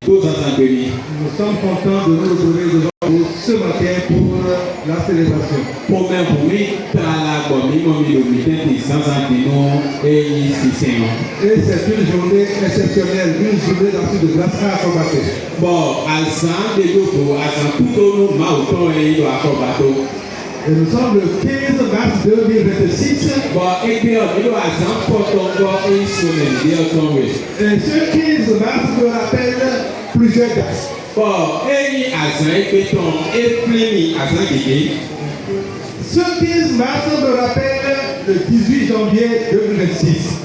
Nous sommes contents de nous retrouver devant vous ce matin pour la célébration. Et c'est une journée exceptionnelle, une journée d'action de grâce à Akobato. Et nous sommes le 15 mars 2026. Et ce 15 mars me rappelle plusieurs dates. Ce 15 mars me rappelle le 18 janvier 2026.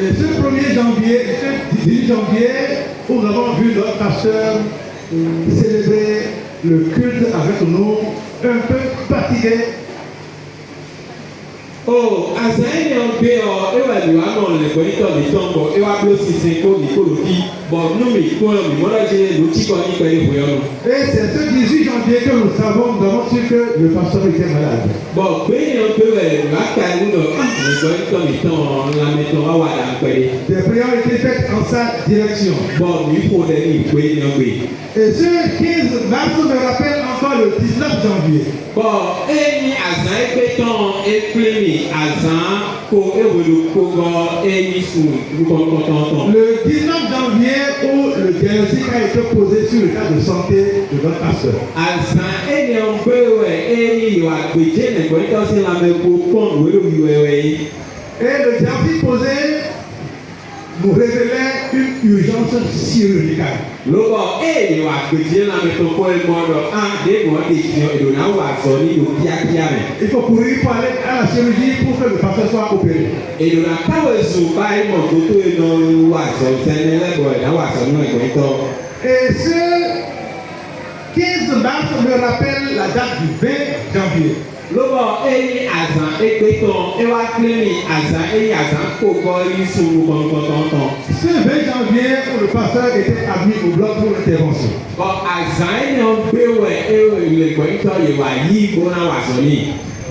Et ce 1er janvier, ce 18 janvier, nous avons vu notre pasteur célébrer le culte avec nous, un peu fatigué. Et c'est ce 18 janvier que nous avons su que le pasteur était malade. Des prières ont été faites en sa direction. Et ce 15 mars me rappelle encore le 19 janvier. Le 19 janvier où le diagnostic a été posé sur l'état de santé de notre pasteur. Et le diagnostic posé nous révélait une urgence chirurgicale. Il faut courir pour aller à la chirurgie pour que le pasteur soit opéré. Et ce 15 mars me rappelle la date du 20 janvier. Ce 20 janvier, où le pasteur était admis au bloc pour l'intervention.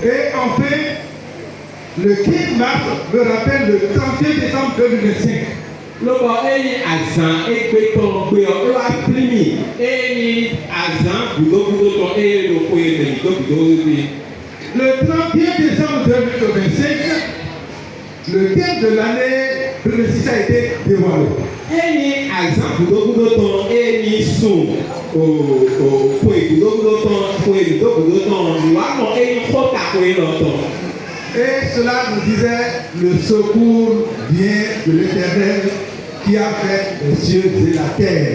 Et enfin, le 15 mars me rappelle le 31 décembre 2025. Le 31 décembre 2025, le thème de l'année 2026 a été dévoilé. Et cela nous disait le secours vient de l'Éternel qui a fait les cieux et la terre.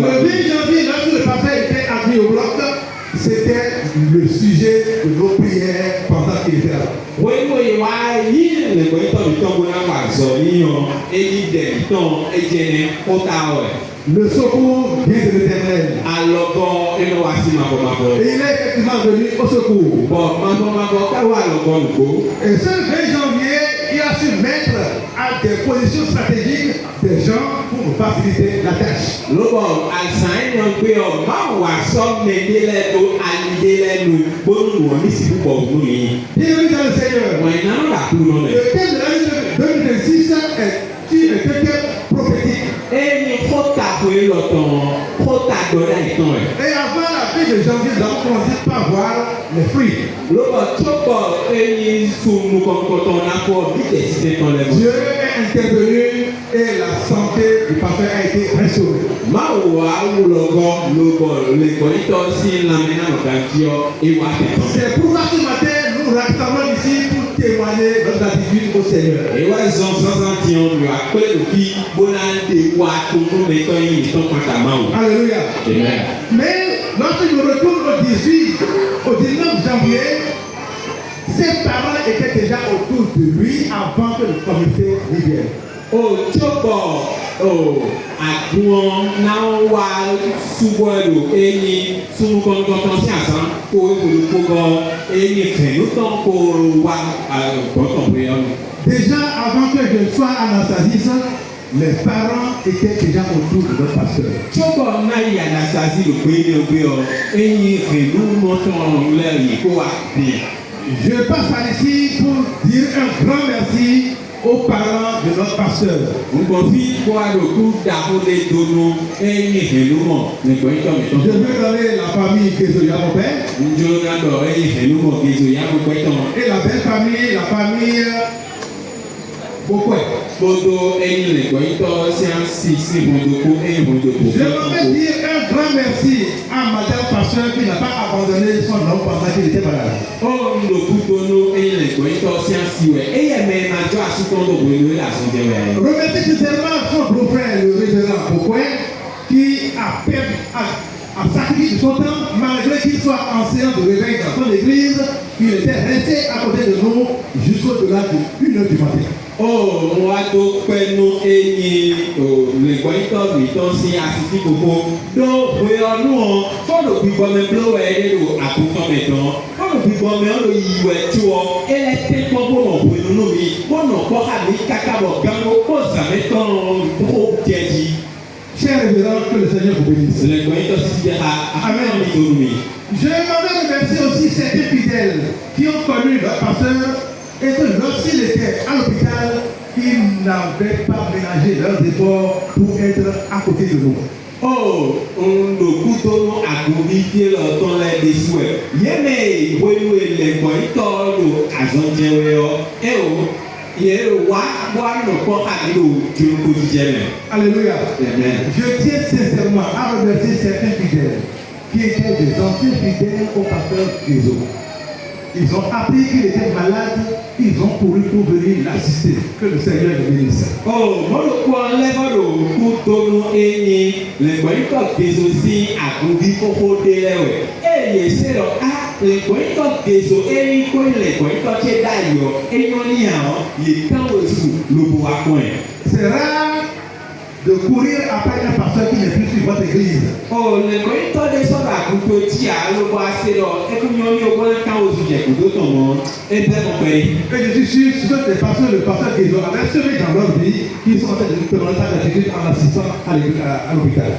Le 20 janvier, lorsque le pasteur était admis au bloc, c'était le sujet de nos prières pendant qu'il était là. Le secours vient de l'Éternel. Et il est effectivement venu au secours. Et ce 20 janvier, il a su mettre à des positions stratégiques des gens pour nous faciliter la tâche. Bienvenue dans le Seigneur. Le thème de l'année 2026 est une thème prophétique. Et avant la fin de janvier, nous avons commencé par voir les fruits. Dieu est intervenu et la santé du pasteur a été restaurée. C'est pourquoi ce matin, nous rassemblons ici pour témoigner notre attitude au Seigneur. Alléluia. Amen. Mais lorsque je retourne au 19 janvier, ses parents étaient déjà autour de lui avant que le comité vienne. Déjà avant que je sois à Anastasis, les parents étaient déjà autour de notre pasteur. Je passe par ici pour dire un grand merci aux parents de notre pasteur. Je veux donner la famille Kézoya, mon père. Et la belle famille, la famille Bokwe. Je voudrais dire un grand merci à Madame Pasteur qui n'a pas abandonné son homme pendant qu'il était malade. Remercie sincèrement son beau-frère, le révérend Bokwe, qui a sacrifié son temps, malgré qu'il soit enseignant de réveil dans son église, il était resté à côté de nous jusqu'au-delà de 1h du matin. Cher révérend, que le Seigneur vous bénisse. Amen. Je voudrais remercier aussi certains fidèles qui ont connu leur pasteur et que lorsqu'il était à l'hôpital, ils n'avaient pas ménagé leurs efforts pour être à côté de nous. Alléluia. Je tiens sincèrement à remercier certains fidèles qui étaient des anciens fidèles au pasteur Kézo. Ils ont appris qu'il était malade, ils ont couru pour venir l'assister. Que le Seigneur le bénisse. C'est rare de courir après un pasteur qui n'est plus sur votre église. Et je suis sûr que les pasteurs, le pasteur qu'ils ont semé dans leur vie, qu'ils sont en train de demander sa gratitude en assistant à l'hôpital.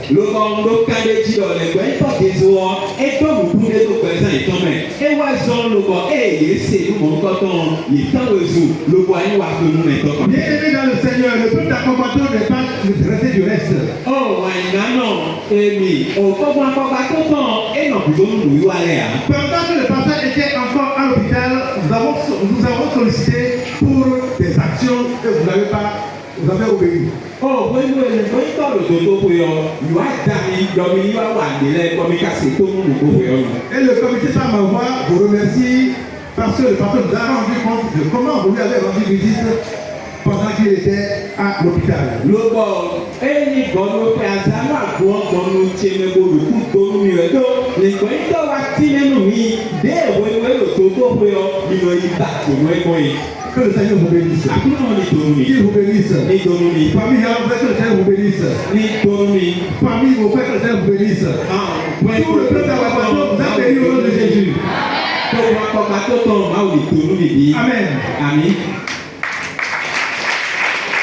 Bien aimé dans le Seigneur, le peuple d'accompagnement n'est pas resté du reste. Pendant que le pasteur était encore à l'hôpital, nous avons sollicité pour des actions que vous n'avez pas, vous avez obéi. Et le comité par ma voix vous remercie parce que le pasteur nous a rendu compte de comment vous lui avez rendu visite pendant qu'il était à l'hôpital. Que le Seigneur vous bénisse. Qu'il vous bénisse. Famille, que le Seigneur vous bénisse. Famille, vos frères, que le Seigneur vous bénisse. Tout le peuple d'Awabato vous a béni au nom de Jésus. Amen.